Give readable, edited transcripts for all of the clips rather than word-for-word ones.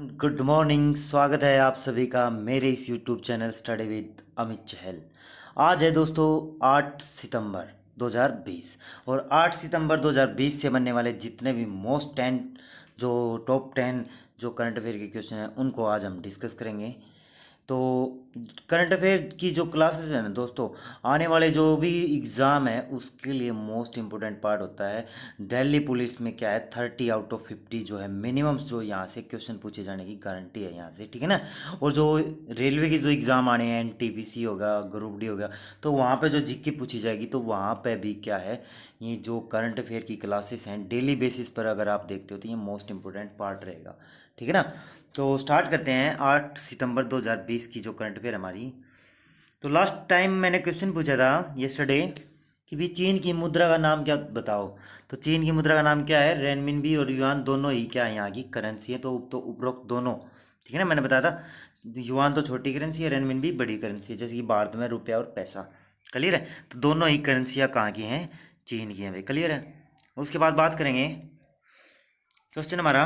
Good morning. स्वागत है आप सभी का मेरे इस YouTube channel study with Amit Chahal. आज है दोस्तों 8 सितंबर 2020 और 8 सितंबर 2020 से बनने वाले जितने भी मोस्ट 10 जो टॉप 10 जो करंट अफेयर के क्वेश्चन हैं उनको आज हम डिस्कस करेंगे। तो करंट अफेयर की जो क्लासेस हैं ना दोस्तों, आने वाले जो भी एग्ज़ाम है उसके लिए मोस्ट इम्पोर्टेंट पार्ट होता है। दिल्ली पुलिस में क्या है 30 आउट ऑफ 50 जो है मिनिमम जो यहाँ से क्वेश्चन पूछे जाने की गारंटी है यहाँ से, ठीक है ना। और जो रेलवे के जो एग्ज़ाम आने हैं एनटीपीसी होगा, ग्रुप डी होगा, तो वहाँ पे जो जीके पूछी जाएगी तो वहाँ पे भी क्या है, ये जो करंट अफेयर की क्लासेस हैं डेली बेसिस पर अगर आप देखते हो तो ये मोस्ट इम्पोर्टेंट पार्ट रहेगा, ठीक है ना। तो स्टार्ट करते हैं 8 सितंबर 2020 की जो करंट अफेयर हमारी। तो लास्ट टाइम मैंने क्वेश्चन पूछा था यस्टरडे कि भी चीन की मुद्रा का नाम क्या बताओ। तो चीन की मुद्रा का नाम क्या है, रेनमिनबी और युआन दोनों ही क्या है यहाँ की करेंसी है। तो उपरोक्त दोनों, ठीक है ना, मैंने बताया था युआन तो छोटी करेंसी है, रेनमिनबी बड़ी करेंसी है, जैसे कि भारत में रुपया और पैसा। क्लियर है। तो दोनों ही करेंसियाँ कहाँ की हैं, चीन की हैं भाई। क्लियर है। उसके बाद बात करेंगे क्वेश्चन हमारा,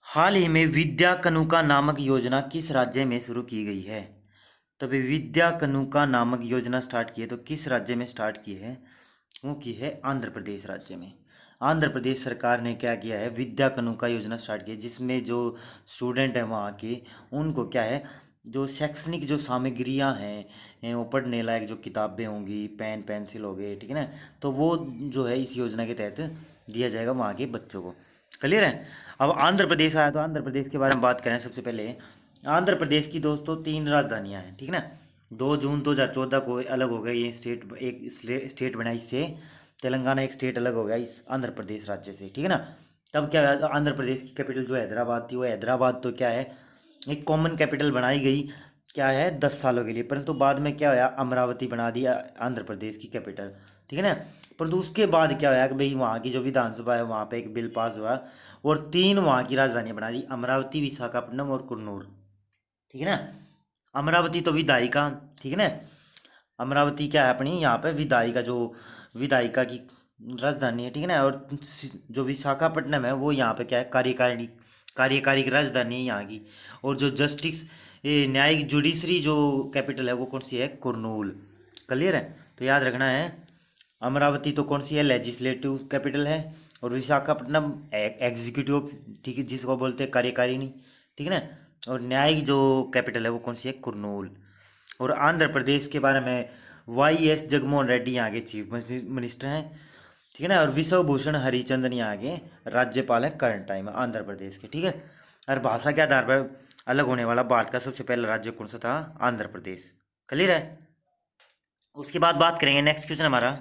हाल ही में विद्या कनुका नामक योजना किस राज्य में शुरू की गई है। तो भाई विद्या कनुका नामक योजना स्टार्ट की है तो किस राज्य में स्टार्ट की है, वो की है आंध्र प्रदेश राज्य में। आंध्र प्रदेश सरकार ने क्या किया है, विद्या कनुका योजना स्टार्ट की है, जिसमें जो स्टूडेंट हैं वहाँ के उनको क्या है, जो शैक्षणिक जो सामग्रियाँ हैं वो पढ़ने लायक जो किताबें होंगी, पेन पेंसिल हो गए, ठीक है ना, तो वो जो है इस योजना के तहत दिया जाएगा वहाँ के बच्चों को। क्लियर है। अब आंध्र प्रदेश आया तो आंध्र प्रदेश के बारे में बात करें। सबसे पहले आंध्र प्रदेश की दोस्तों 3 राजधानियां हैं, ठीक है ना। 2 जून 2014 को अलग हो गई ये स्टेट, एक स्टेट बना इससे, तेलंगाना एक स्टेट अलग हो गया इस आंध्र प्रदेश राज्य से, ठीक है ना। तब क्या हुआ, आंध्र प्रदेश की कैपिटल जो हैदराबाद थी, वो हैदराबाद तो क्या है एक कॉमन कैपिटल बनाई गई, क्या है 10 सालों के लिए, परंतु बाद में क्या हुआ, अमरावती बना दिया आंध्र प्रदेश की कैपिटल, ठीक है ना। परंतु उसके बाद क्या हुआ कि भाई वहाँ की जो विधानसभा है वहाँ पे एक बिल पास हुआ और 3 वहाँ की राजधानियाँ बना दी, अमरावती, विशाखापट्टनम और कुन्नूर, ठीक है ना। अमरावती तो विधायिका, ठीक है ना, अमरावती क्या है अपनी यहाँ पे विधायिका, जो विधायिका की राजधानी है, ठीक है ना। और जो विशाखापट्टनम है वो यहाँ पे क्या है कार्यकारिणी, कार्यकारी की राजधानी है यहाँ की। और जो जस्टिस, ये न्यायिक जुडिशरी जो कैपिटल है वो कौन सी है, कुर्नूल। क्लियर है। तो याद रखना है, अमरावती तो कौन सी है, लेजिस्लेटिव कैपिटल है, और विशाखापट्टनम एग्जीक्यूटिव, ठीक है, जिसको बोलते हैं कार्यकारिणी, ठीक है ना। और न्यायिक जो कैपिटल है वो कौन सी है, कुर्नूल। और आंध्र प्रदेश के बारे में YS जगनमोहन रेड्डी यहाँ के चीफ मिनिस्टर हैं, ठीक है ना। और विश्व भूषण हरिचंदन यहाँ के राज्यपाल हैं करंट टाइम में आंध्र प्रदेश के, ठीक है। और भाषा के आधार पर अलग होने वाला भारत का सबसे पहला राज्य कौन सा था, आंध्र प्रदेश। क्लियर है। उसके बाद बात करेंगे नेक्स्ट क्वेश्चन हमारा।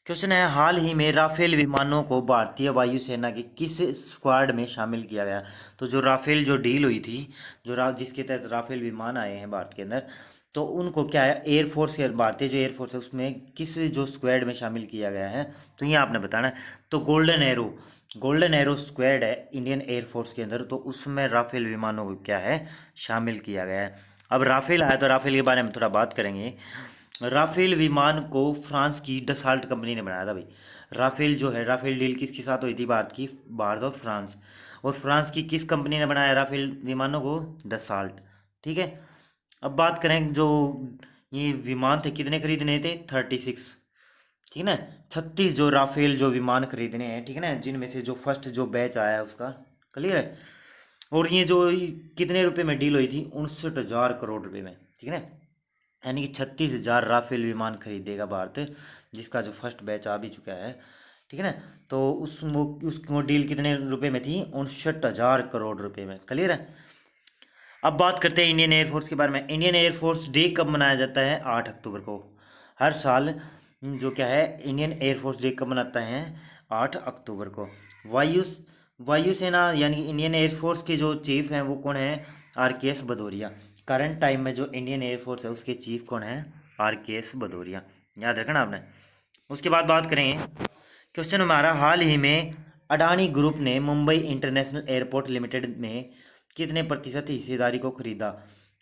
क्वेश्चन है, हाल ही में राफेल विमानों को भारतीय वायुसेना के किस स्क्वाड में शामिल किया गया। तो जो राफेल जो डील हुई थी, जिसके तहत राफेल विमान आए हैं भारत के अंदर, तो उनको क्या है एयरफोर्स के, भारतीय जो एयरफोर्स है उसमें किस जो स्क्वाड में शामिल किया गया है, तो ये आपने बताना है। तो गोल्डन एरो स्क्वाड है इंडियन एयरफोर्स के अंदर, तो उसमें राफेल विमानों को क्या है शामिल किया गया है। अब राफेल आया तो राफेल के बारे में थोड़ा बात करेंगे। राफेल विमान को फ्रांस की डसाल्ट कंपनी ने बनाया था भाई। राफेल जो है, राफेल डील किसके साथ हुई थी, भारत और फ्रांस। और फ्रांस की किस कंपनी ने बनाया राफेल विमानों को, डसाल्ट, ठीक है। अब बात करें जो ये विमान थे कितने खरीदने थे, 36, ठीक है ना। 36 जो राफेल जो विमान खरीदने हैं, ठीक है ना, जिनमें से जो फर्स्ट जो बैच आया है उसका। क्लियर है। और ये जो कितने रुपए में डील हुई थी, 69,000 करोड़ रुपए में, ठीक है ना। यानी कि 36,000 राफेल विमान खरीदेगा भारत, जिसका जो फर्स्ट बैच आ भी चुका है, ठीक है ना। तो वो डील कितने रुपए में थी, 69,000 करोड़ रुपए में। क्लियर है। अब बात करते हैं इंडियन एयरफोर्स के बारे में। इंडियन एयरफोर्स डे कब मनाया जाता है, 8 अक्टूबर को। हर साल जो क्या है इंडियन एयरफोर्स डे कब मनाता है, 8 अक्टूबर को। वायु वायुसेना यानी कि इंडियन एयरफोर्स के जो चीफ हैं वो कौन है, RKS भदौरिया। करंट टाइम में जो इंडियन एयरफोर्स है उसके चीफ कौन है, RKS भदौरिया। याद रखना आपने। उसके बाद बात करें क्वेश्चन हमारा, हाल ही में अडानी ग्रुप ने मुंबई इंटरनेशनल एयरपोर्ट लिमिटेड में कितने प्रतिशत हिस्सेदारी को खरीदा।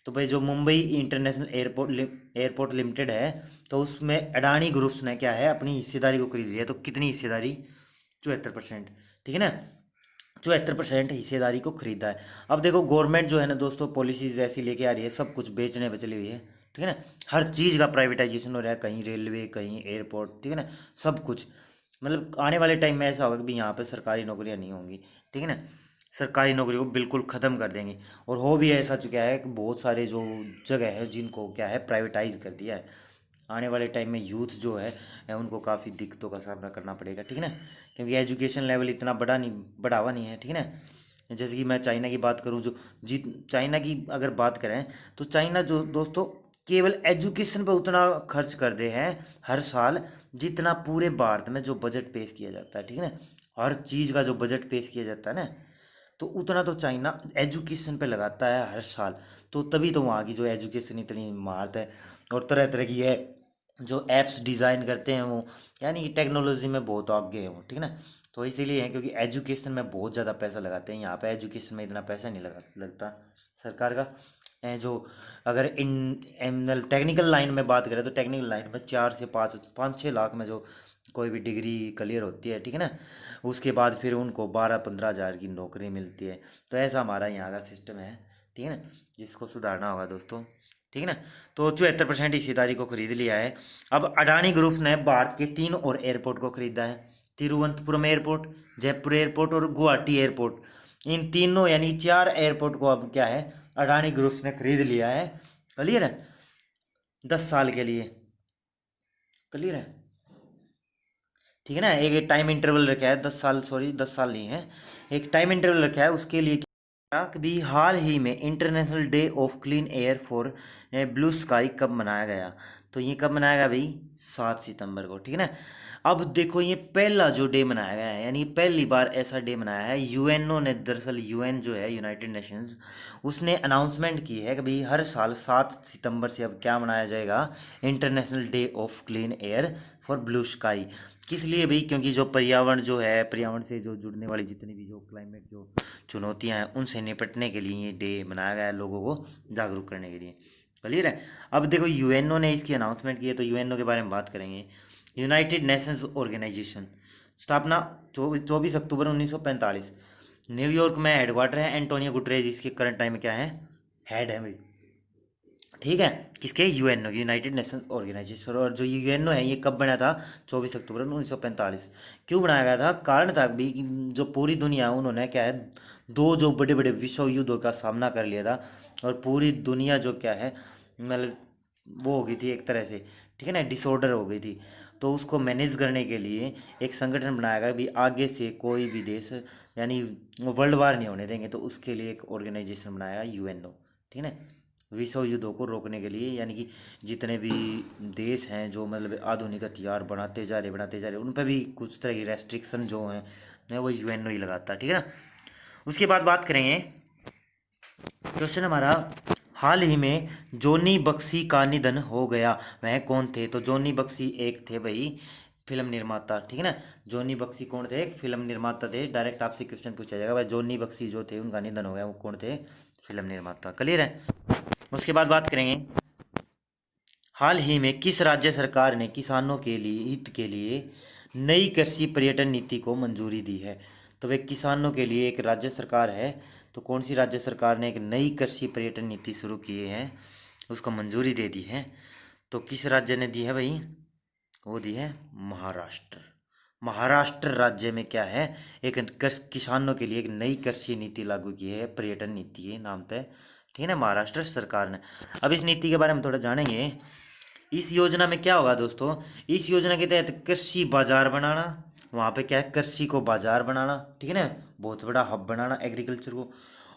तो भाई जो मुंबई इंटरनेशनल एयरपोर्ट लिमिटेड है, तो उसमें अडानी ग्रुप्स ने क्या है अपनी हिस्सेदारी को खरीद लिया। तो कितनी हिस्सेदारी, 74%, ठीक है ना। 74% हिस्सेदारी को खरीदा है। अब देखो गवर्नमेंट जो है ना दोस्तों पॉलिसीज ऐसी लेके आ रही है, सब कुछ बेचने पे चली हुई है, ठीक है ना। हर चीज़ का प्राइवेटाइजेशन हो रहा है, कहीं रेलवे, कहीं एयरपोर्ट, ठीक है ना, सब कुछ। मतलब आने वाले टाइम में ऐसा होगा कि भी यहाँ पे सरकारी नौकरियाँ नहीं होंगी, ठीक है ना। सरकारी नौकरी को बिल्कुल ख़त्म कर देंगे। और हो भी ऐसा चुका है कि बहुत सारे जो जगह है जिनको क्या है प्राइवेटाइज कर दिया है। आने वाले टाइम में यूथ जो है उनको काफ़ी दिक्कतों का सामना करना पड़ेगा, ठीक है ना। क्योंकि एजुकेशन लेवल इतना बढ़ावा नहीं है, ठीक है ना। जैसे कि मैं चाइना की बात करूँ, जो जी चाइना की अगर बात करें तो चाइना जो दोस्तों केवल एजुकेशन पर उतना खर्च कर दे हैं हर साल जितना पूरे भारत में जो बजट पेश किया जाता है, ठीक है ना। हर चीज़ का जो बजट पेश किया जाता है ना, तो उतना तो चाइना एजुकेशन पे लगाता है हर साल। तो तभी तो वहाँ की जो एजुकेशन इतनी महारत है, और तरह तरह की है जो एप्स डिज़ाइन करते हैं वो, यानी कि टेक्नोलॉजी में बहुत आगे हैं वो, ठीक है ना। तो इसीलिए है क्योंकि एजुकेशन में बहुत ज़्यादा पैसा लगाते हैं, यहाँ पे एजुकेशन में इतना पैसा नहीं लगता सरकार का। जो अगर इन टेक्निकल लाइन में बात करें तो टेक्निकल लाइन में 4 से 5 5 6 लाख में जो कोई भी डिग्री क्लियर होती है, ठीक है ना, उसके बाद फिर उनको 12 15 हज़ार की नौकरी मिलती है। तो ऐसा हमारा यहाँ का सिस्टम है, ठीक है ना, जिसको सुधारना होगा दोस्तों, ठीक है ना। तो 74% हिस्सेदारी को खरीद लिया है। अब अडानी ग्रुप ने भारत के 3 और एयरपोर्ट को खरीदा है, तिरुवनंतपुरम एयरपोर्ट, जयपुर एयरपोर्ट और गुवाहाटी एयरपोर्ट। इन तीनों यानी 4 एयरपोर्ट को अब क्या है अडानी ग्रुप ने खरीद लिया है। क्लियर है, 10 साल के लिए। क्लियर है, ठीक है ना। एक टाइम इंटरवल रखा है 10 साल, सॉरी 10 साल नहीं है, एक टाइम इंटरवल रखा है उसके लिए। भी हाल ही में international day of clean air for blue sky कब मनाया गया? तो ये कब मनाया गया भाई? 7 सितंबर को, ठीक है ना। अब देखो ये पहला जो डे मनाया गया है, यानी पहली बार ऐसा डे मनाया है। यूएनओ ने, दरअसल यूएन जो है यूनाइटेड नेशंस, उसने अनाउंसमेंट की है कि भाई हर साल 7 सितंबर से अब क्या मनाया जाएगा, international day of clean air for blue sky. किस लिए भाई? क्योंकि जो पर्यावरण जो है, पर्यावरण से जो जुड़ने वाली जितनी भी जो क्लाइमेट जो चुनौतियां हैं उनसे निपटने के लिए ये डे मनाया गया है, लोगों को जागरूक करने के लिए। क्लियर है। अब देखो यूएनओ ने इसकी अनाउंसमेंट की है, तो यूएनओ के बारे में बात करेंगे। यूनाइटेड नेशंस ऑर्गेनाइजेशन, स्थापना 24 अक्टूबर 1945, न्यूयॉर्क में हेडक्वार्टर है। एंटोनियो गुटरेज इसके करंट टाइम में क्या है, हेड है भाई, ठीक है। किसके? UNO, United Nation Organisation. और जो यूएनओ है ये कब बना था? 24 अक्टूबर 1945। क्यों बनाया गया था? कारण था भी कि जो पूरी दुनिया है उन्होंने क्या है, दो जो बड़े बड़े विश्व युद्धों का सामना कर लिया था, और पूरी दुनिया जो क्या है मतलब वो हो गई थी एक तरह से, ठीक है ना, डिसऑर्डर हो गई थी। तो उसको मैनेज करने के लिए एक संगठन बनाया गया भी आगे से कोई भी देश यानी वर्ल्ड वार नहीं होने देंगे, तो उसके लिए एक ऑर्गेनाइजेशन बनाया यूएनओ, ठीक है ना, विश्व युद्धों को रोकने के लिए। यानी कि जितने भी देश हैं जो मतलब आधुनिक हथियार बनाते जा रहे उन पर भी कुछ तरह की रेस्ट्रिक्शन जो हैं वो यूएनओ ही लगाता है, ठीक है ना। उसके बाद बात करेंगे, क्वेश्चन हमारा, हाल ही में जॉनी बख्शी का निधन हो गया, वह कौन थे? तो जॉनी बख्शी एक थे भाई फिल्म निर्माता, ठीक है ना। जॉनी बख्शी कौन थे? एक फिल्म निर्माता थे। डायरेक्ट आपसे क्वेश्चन पूछा जाएगा भाई जॉनी बख्शी जो थे उनका निधन हो गया, वो कौन थे? फिल्म निर्माता। क्लियर है। उसके बाद बात करेंगे, हाल ही में किस राज्य सरकार ने किसानों के लिए हित के लिए नई कृषि पर्यटन नीति को मंजूरी दी है? तो वे किसानों के लिए एक राज्य सरकार है, तो कौन सी राज्य सरकार ने एक नई कृषि पर्यटन नीति शुरू की है, उसको मंजूरी दे दी है? तो किस राज्य ने दी है भाई? वो दी है महाराष्ट्र। महाराष्ट्र राज्य में क्या है, एक किसानों के लिए एक नई कृषि नीति लागू की है, पर्यटन नीति है नाम पे, ठीक है ना, महाराष्ट्र सरकार ने। अब इस नीति के बारे में थोड़ा जानेंगे। इस योजना में क्या होगा दोस्तों, इस योजना के तहत कृषि बाजार बनाना, वहाँ पे क्या है, कृषि को बाजार बनाना, ठीक है ना, बहुत बड़ा हब बनाना एग्रीकल्चर को,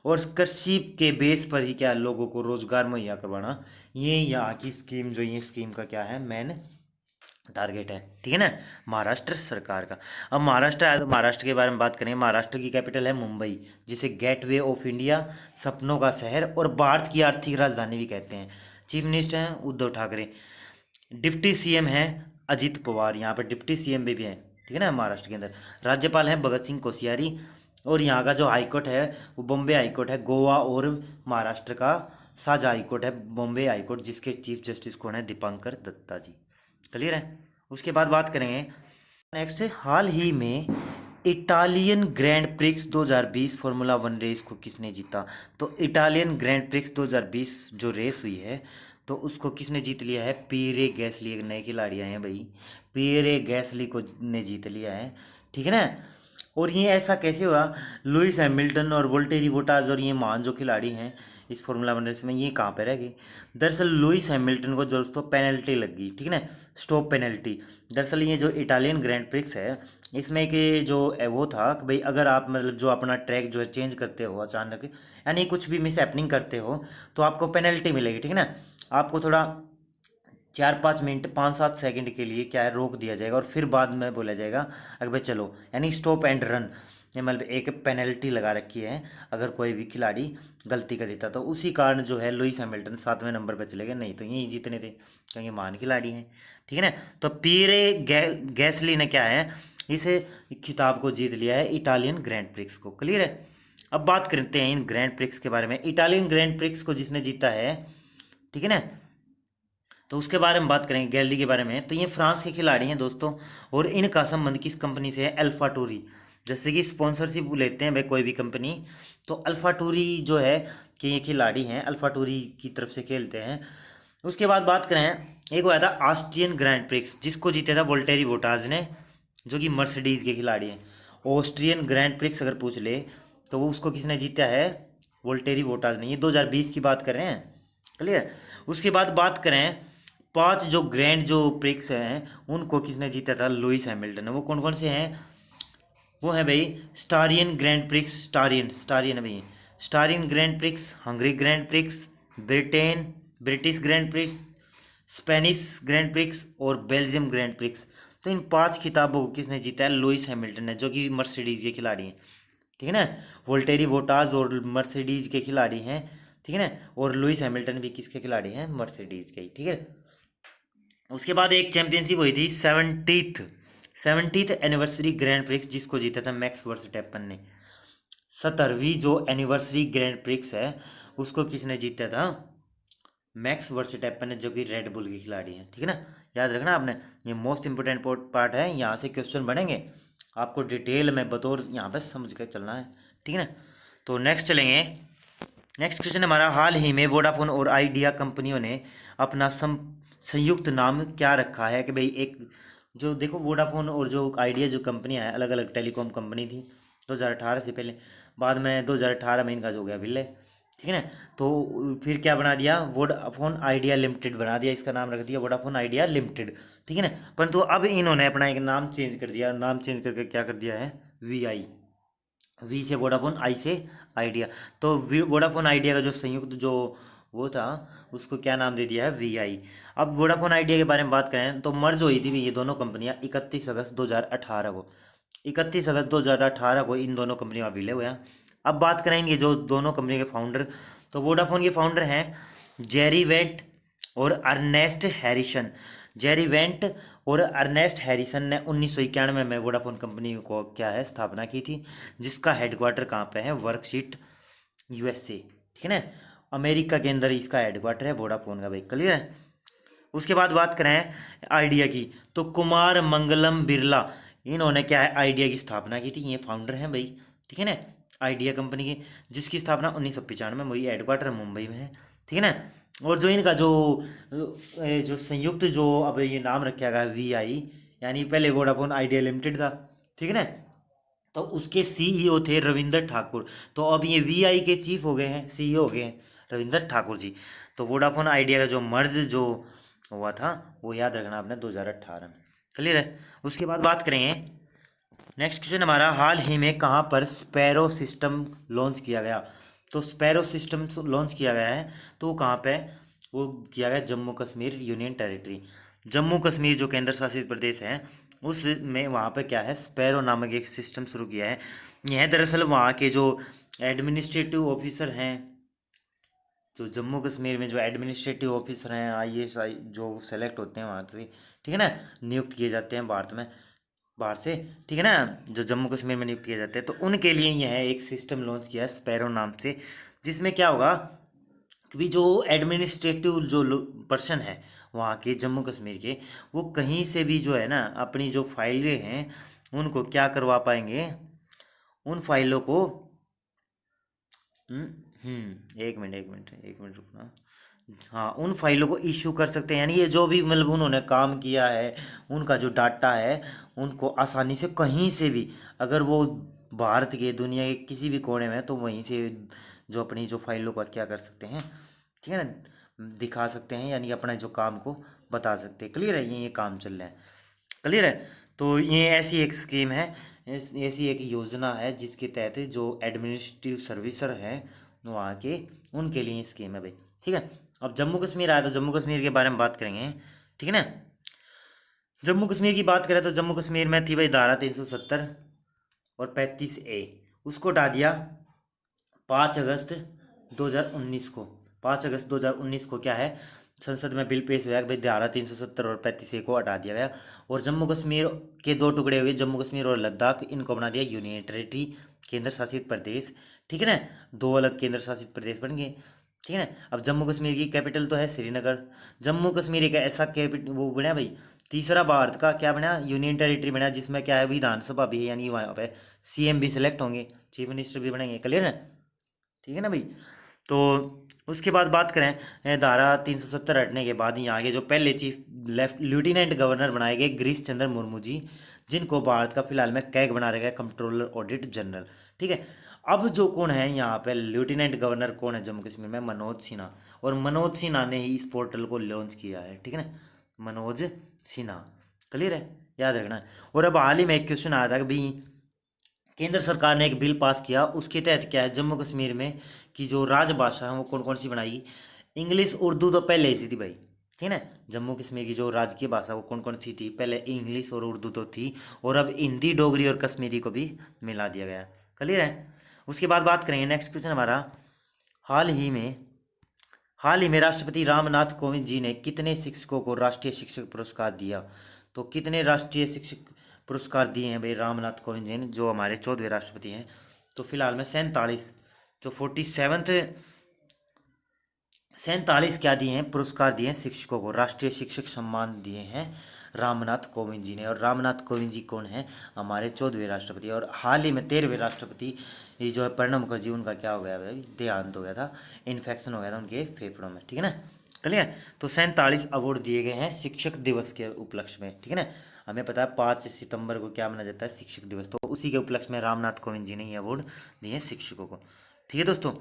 और कृषि के बेस पर ही क्या है, लोगों को रोजगार मुहैया करवाना। ये यहाँ की स्कीम जो ये स्कीम का क्या है, मेन टारगेट है, ठीक है ना, महाराष्ट्र सरकार का। अब महाराष्ट्र आया तो महाराष्ट्र के बारे में बात करें। महाराष्ट्र की कैपिटल है मुंबई, जिसे गेटवे ऑफ इंडिया, सपनों का शहर और भारत की आर्थिक राजधानी भी कहते हैं। चीफ मिनिस्टर हैं उद्धव ठाकरे। डिप्टी सीएम हैं अजित पवार, यहाँ पर डिप्टी सीएम भी हैं, ठीक है ना, महाराष्ट्र के अंदर। राज्यपाल हैं भगत सिंह कोश्यारी, और यहाँ का जो हाईकोर्ट है वो बॉम्बे हाईकोर्ट है। गोवा और महाराष्ट्र का साझा हाईकोर्ट है बॉम्बे हाईकोर्ट, जिसके चीफ जस्टिस कौन है? दीपांकर दत्ता जी। क्लियर है। उसके बाद बात करेंगे नेक्स्ट, हाल ही में Italian Grand Prix 2020 Formula One race को किसने जीता? तो इटालियन ग्रैंड प्रिक्स 2020 जो रेस हुई है तो उसको किसने जीत लिया है? पियरे गैसली, एक नए खिलाड़ी आए हैं भाई, पियरे गैसली को ने जीत लिया है, ठीक है ना। और ये ऐसा कैसे हुआ? लुइस हैमिल्टन और वोल्टेरी बोटास और ये महान जो खिलाड़ी हैं इस फार्मूला वन रेस में, ये कहाँ पे रह गए? दरअसल लुइस हैमिल्टन को दोस्तों पेनल्टी लग गई, ठीक है ना, स्टॉप पेनल्टी। दरअसल ये जो इटालियन ग्रैंड प्रिक्स है इसमें कि जो वो था कि भाई अगर आप मतलब जो अपना ट्रैक जो है चेंज करते हो अचानक, यानी कुछ भी मिस हैपनिंग करते हो तो आपको पेनल्टी मिलेगी, ठीक है ना। आपको थोड़ा 4-5 मिनट 5-7 सेकंड के लिए क्या है रोक दिया जाएगा और फिर बाद में बोला जाएगा अगर भाई चलो, यानी स्टॉप एंड रन। ये मतलब एक पेनल्टी लगा रखी है अगर कोई भी खिलाड़ी गलती कर देता, तो उसी कारण जो है लुइस हैमिल्टन 7वें नंबर पर चले गए, नहीं तो यही जीतने थे क्योंकि महान खिलाड़ी हैं, ठीक है ना। तो पीरे गैसली ने क्या है इस खिताब को जीत लिया है, इटालियन ग्रैंड प्रिक्स को। क्लियर है। अब बात करते हैं इन ग्रैंड प्रिक्स के बारे में। इटालियन ग्रैंड प्रिक्स को जिसने जीता है, ठीक है ना, तो उसके बारे में बात करेंगे गैली के बारे में। तो ये फ्रांस के खिलाड़ी हैं दोस्तों, और इनका संबंध किस कंपनी से है? अल्फा टूरी। जैसे कि स्पॉन्सरशिप लेते हैं भाई कोई भी कंपनी, तो अल्फा टूरी जो है कि ये खिलाड़ी हैं अल्फा टूरी की तरफ से खेलते हैं। उसके बाद बात करें, एक हुआ था ऑस्ट्रियन ग्रैंड प्रिक्स जिसको जीता था वोल्टेरी बोटाज ने, जो कि मर्सिडीज़ के खिलाड़ी हैं। ऑस्ट्रियन ग्रैंड प्रिक्स अगर पूछ ले तो वो उसको किसने जीता है? वोल्टेरी बोटाज ने। ये 2020 की बात कर रहे हैं। क्लियर। उसके बाद बात करें 5 जो ग्रैंड जो प्रिक्स हैं उनको किसने जीता था? Lewis Hamilton. वो कौन कौन से हैं? वो है भाई स्टारियन ग्रैंड प्रिक्स, स्टारियन है भाई, Styrian Grand Prix, Hungary Grand Prix, British Grand Prix, Spanish Grand Prix और बेल्जियम ग्रैंड प्रिक्स। तो इन 5 खिताबों को किसने जीता है? लुइस हैमिल्टन ने, जो कि मर्सिडीज के खिलाड़ी हैं, ठीक है ना। वोल्टेरी बोटाज और मर्सिडीज के खिलाड़ी हैं, ठीक है ना। और लुइस हैमिल्टन भी किसके खिलाड़ी हैं? मर्सिडीज के, ठीक है। उसके बाद एक चैंपियनशिप हुई थी 70th एनिवर्सरी ग्रैंड प्रिक्स जिसको जीता था मैक्स वर्स्टैपन ने। 70वीं जो एनिवर्सरी ग्रैंड प्रिक्स है उसको किसने जीता था? मैक्स वर्स्टैपन ने, जो कि रेड बुल के खिलाड़ी हैं, ठीक है ना। याद रखना आपने, ये मोस्ट इंपोर्टेंट पार्ट है, यहाँ से क्वेश्चन बनेंगे, आपको डिटेल में बतौर यहाँ पे समझ कर चलना है, ठीक है ना। तो नेक्स्ट चलेंगे। नेक्स्ट क्वेश्चन हमारा, हाल ही में वोडाफोन और आइडिया कंपनियों ने अपना संयुक्त नाम क्या रखा है? कि भाई एक जो देखो वोडाफोन और जो आइडिया जो कंपनियां हैं अलग अलग टेलीकॉम कंपनी थी 2018 से पहले, बाद में 2018 में इनका जो हो गया विलय, ठीक है ना। तो फिर क्या बना दिया? वोडाफोन आइडिया लिमिटेड बना दिया, इसका नाम रख दिया वोडाफोन आइडिया लिमिटेड, ठीक है ना। परंतु अब इन्होंने अपना एक नाम चेंज कर दिया, नाम चेंज करके क्या कर दिया है? VI, वी से वोडाफोन, आई से आइडिया। तो वोडाफोन आइडिया का जो संयुक्त जो वो था उसको क्या नाम दे दिया है? VI। अब वोडाफोन आइडिया के बारे में बात करें तो मर्ज हुई थी ये दोनों कंपनियां 31 अगस्त 2018 को, 31 अगस्त 2018 को इन दोनों कंपनियों का विलय हुआ। अब बात करेंगे जो दोनों कंपनी के फाउंडर, तो वोडाफोन के फाउंडर हैं जेरी वेंट और अर्नेस्ट हैरिसन। जेरी वेंट और अर्नेस्ट हैरिसन ने 1991 में वोडाफोन कंपनी को क्या है स्थापना की थी, जिसका हेडक्वार्टर कहाँ पे है? वर्कशीट USA, ठीक है ना, अमेरिका के अंदर इसका हेडक्वार्टर है वोडाफोन का भाई। क्लियर है। उसके बाद बात करें आइडिया की, तो कुमार मंगलम बिरला, इन्होंने क्या है आइडिया की स्थापना की थी, ये फाउंडर हैं भाई, ठीक है ना, आइडिया कंपनी की, जिसकी स्थापना 1995 में, वही हेडक्वार्टर मुंबई में है, ठीक है ना। और जो इनका जो संयुक्त जो अब ये नाम रखा गया VI, यानी पहले वोडाफोन आइडिया लिमिटेड था, ठीक है ना, तो उसके CEO थे रविंदर ठाकुर। तो अब ये VI के चीफ हो गए हैं, CEO हो गए हैं रविंदर ठाकुर जी। तो वोडाफोन आइडिया का जो मर्ज जो हुआ था वो याद रखना आपने 2018 में। क्लियर है। उसके बाद बात करेंगे नेक्स्ट क्वेश्चन हमारा, हाल ही में कहाँ पर स्पैरो सिस्टम लॉन्च किया गया? तो स्पैरो सिस्टम लॉन्च किया गया है, तो वो कहाँ पे? वो किया गया जम्मू कश्मीर यूनियन टेरिटरी, जम्मू कश्मीर जो केंद्र शासित प्रदेश है उसमें, वहाँ पे क्या है स्पैरो नामक एक सिस्टम शुरू किया है। यह दरअसल वहाँ के जो एडमिनिस्ट्रेटिव ऑफिसर हैं, जो जम्मू कश्मीर में जो एडमिनिस्ट्रेटिव ऑफिसर हैं IAS जो सेलेक्ट होते हैं वहाँ से, ठीक है ना, नियुक्त किए जाते हैं भारत में, बाहर से, ठीक है ना, जो जम्मू कश्मीर में नियुक्त किए जाते हैं, तो उनके लिए यह एक सिस्टम लॉन्च किया है स्पैरो नाम से, जिसमें क्या होगा कि जो एडमिनिस्ट्रेटिव जो पर्सन है वहाँ के जम्मू कश्मीर के, वो कहीं से भी जो है ना अपनी जो फाइलें हैं उनको क्या करवा पाएंगे, उन फाइलों को एक मिनट रुकना। हाँ, उन फाइलों को इश्यू कर सकते हैं, यानी ये जो भी मतलब उन्होंने काम किया है, उनका जो डाटा है, उनको आसानी से कहीं से भी, अगर वो भारत के दुनिया के किसी भी कोने में है, तो वहीं से जो अपनी जो फाइलों का क्या कर सकते हैं, ठीक है ना, दिखा सकते हैं, यानी अपने जो काम को बता सकते हैं। क्लियर है, ये काम चल रहा है, क्लियर है। तो ये ऐसी एक स्कीम है, ऐसी एक योजना है जिसके तहत जो एडमिनिस्ट्रेटिव सर्विसर हैं वहाँ के, उनके लिए स्कीम है भाई, ठीक है। अब जम्मू कश्मीर आया तो जम्मू कश्मीर के बारे में बात करेंगे, ठीक है ना। जम्मू कश्मीर की बात करें तो जम्मू कश्मीर में थी भाई धारा 370 और 35A, उसको हटा दिया 5 अगस्त 2019 को। 5 अगस्त 2019 को क्या है, संसद में बिल पेश हुआ कि भाई धारा 370 और 35A को हटा दिया गया, और जम्मू कश्मीर के दो टुकड़े हुए, जम्मू कश्मीर और लद्दाख, इनको बना दिया यूनियन टेरिटरी, केंद्र शासित प्रदेश, ठीक है ना। दो अलग केंद्र शासित प्रदेश बन गए, ठीक है ना। अब जम्मू कश्मीर की कैपिटल तो है श्रीनगर। जम्मू कश्मीर एक ऐसा कैपिटल वो बना भाई, तीसरा भारत का क्या बना, यूनियन टेरिटरी बना, जिसमें क्या है, विधानसभा भी है, यानी वहाँ पे CM भी सिलेक्ट होंगे, चीफ मिनिस्टर भी बनेंगे। क्लियर है, ठीक है ना भाई। तो उसके बाद बात करें, धारा 370 हटने के बाद यहाँ आगे जो पहले चीफ लेफ्टिनेंट गवर्नर बनाए गए गिरीश चंद्र मुर्मू जी, जिनको भारत का फिलहाल में कैग बना रखा है, कंट्रोलर ऑडिट जनरल, ठीक है। अब जो कौन है यहाँ पे लेफ्टिनेंट गवर्नर कौन है जम्मू कश्मीर में, मनोज सिन्हा, और मनोज सिन्हा ने ही इस पोर्टल को लॉन्च किया है, ठीक है ना, मनोज सिन्हा। क्लियर है, याद रखना है। और अब हाल ही में एक क्वेश्चन आया था कि भाई केंद्र सरकार ने एक बिल पास किया, उसके तहत क्या है, जम्मू कश्मीर में की जो राजभाषा है वो कौन कौन सी बनाई। इंग्लिश उर्दू तो पहले ही थी भाई, ठीक है ना। जम्मू कश्मीर की जो राजकीय भाषा वो कौन कौन सी थी, पहले इंग्लिश और उर्दू तो थी, और अब हिंदी, डोगरी और कश्मीरी को भी मिला दिया गया। क्लियर है। उसके बाद बात करेंगे, नेक्स्ट क्वेश्चन हमारा, हाल ही में राष्ट्रपति रामनाथ कोविंद जी ने कितने शिक्षकों को राष्ट्रीय शिक्षक पुरस्कार दिया। तो कितने राष्ट्रीय शिक्षक पुरस्कार दिए हैं भाई रामनाथ कोविंद जी ने, जो हमारे 14वें राष्ट्रपति हैं। तो फिलहाल में 47, जो 47 क्या दिए हैं, पुरस्कार दिए हैं शिक्षकों को, राष्ट्रीय शिक्षक सम्मान दिए हैं रामनाथ कोविंद जी ने। और रामनाथ कोविंद जी कौन है, हमारे 14वें राष्ट्रपति। और हाल ही में 13वें राष्ट्रपति ये जो है प्रणब मुखर्जी, उनका क्या हो गया भाई, देहांत हो गया था, इन्फेक्शन हो गया था उनके फेफड़ों में, ठीक है ना। क्लियर। तो 47 अवार्ड दिए गए हैं शिक्षक दिवस के उपलक्ष्य में, ठीक है ना। हमें पता है 5 सितंबर को क्या मनाया जाता है, शिक्षक दिवस, तो उसी के उपलक्ष्य में रामनाथ कोविंद जी ने ये अवार्ड दिए हैं शिक्षकों को, ठीक है दोस्तों।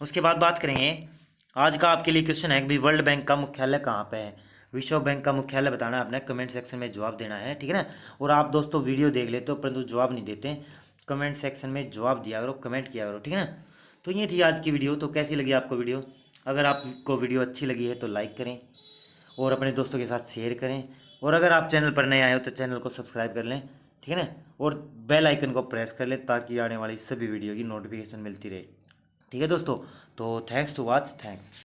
उसके बाद बात करेंगे, आज का आपके लिए क्वेश्चन है कि भाई वर्ल्ड बैंक का मुख्यालय कहाँ पे है। विश्व बैंक का मुख्यालय बताना है आपने, कमेंट सेक्शन में जवाब देना है, ठीक है ना। और आप दोस्तों वीडियो देख लेते हो परंतु जवाब नहीं देते, कमेंट सेक्शन में जवाब दिया करो, कमेंट किया करो, ठीक है ना। तो ये थी आज की वीडियो। तो कैसी लगी आपको वीडियो, अगर आपको वीडियो अच्छी लगी है तो लाइक करें और अपने दोस्तों के साथ शेयर करें, और अगर आप चैनल पर नए आए हो तो चैनल को सब्सक्राइब कर लें, ठीक है ना। और बेल आइकन को प्रेस कर लें ताकि आने वाली सभी वीडियो की नोटिफिकेशन मिलती रहे, ठीक है दोस्तों। तो थैंक्स टू वॉच, थैंक्स।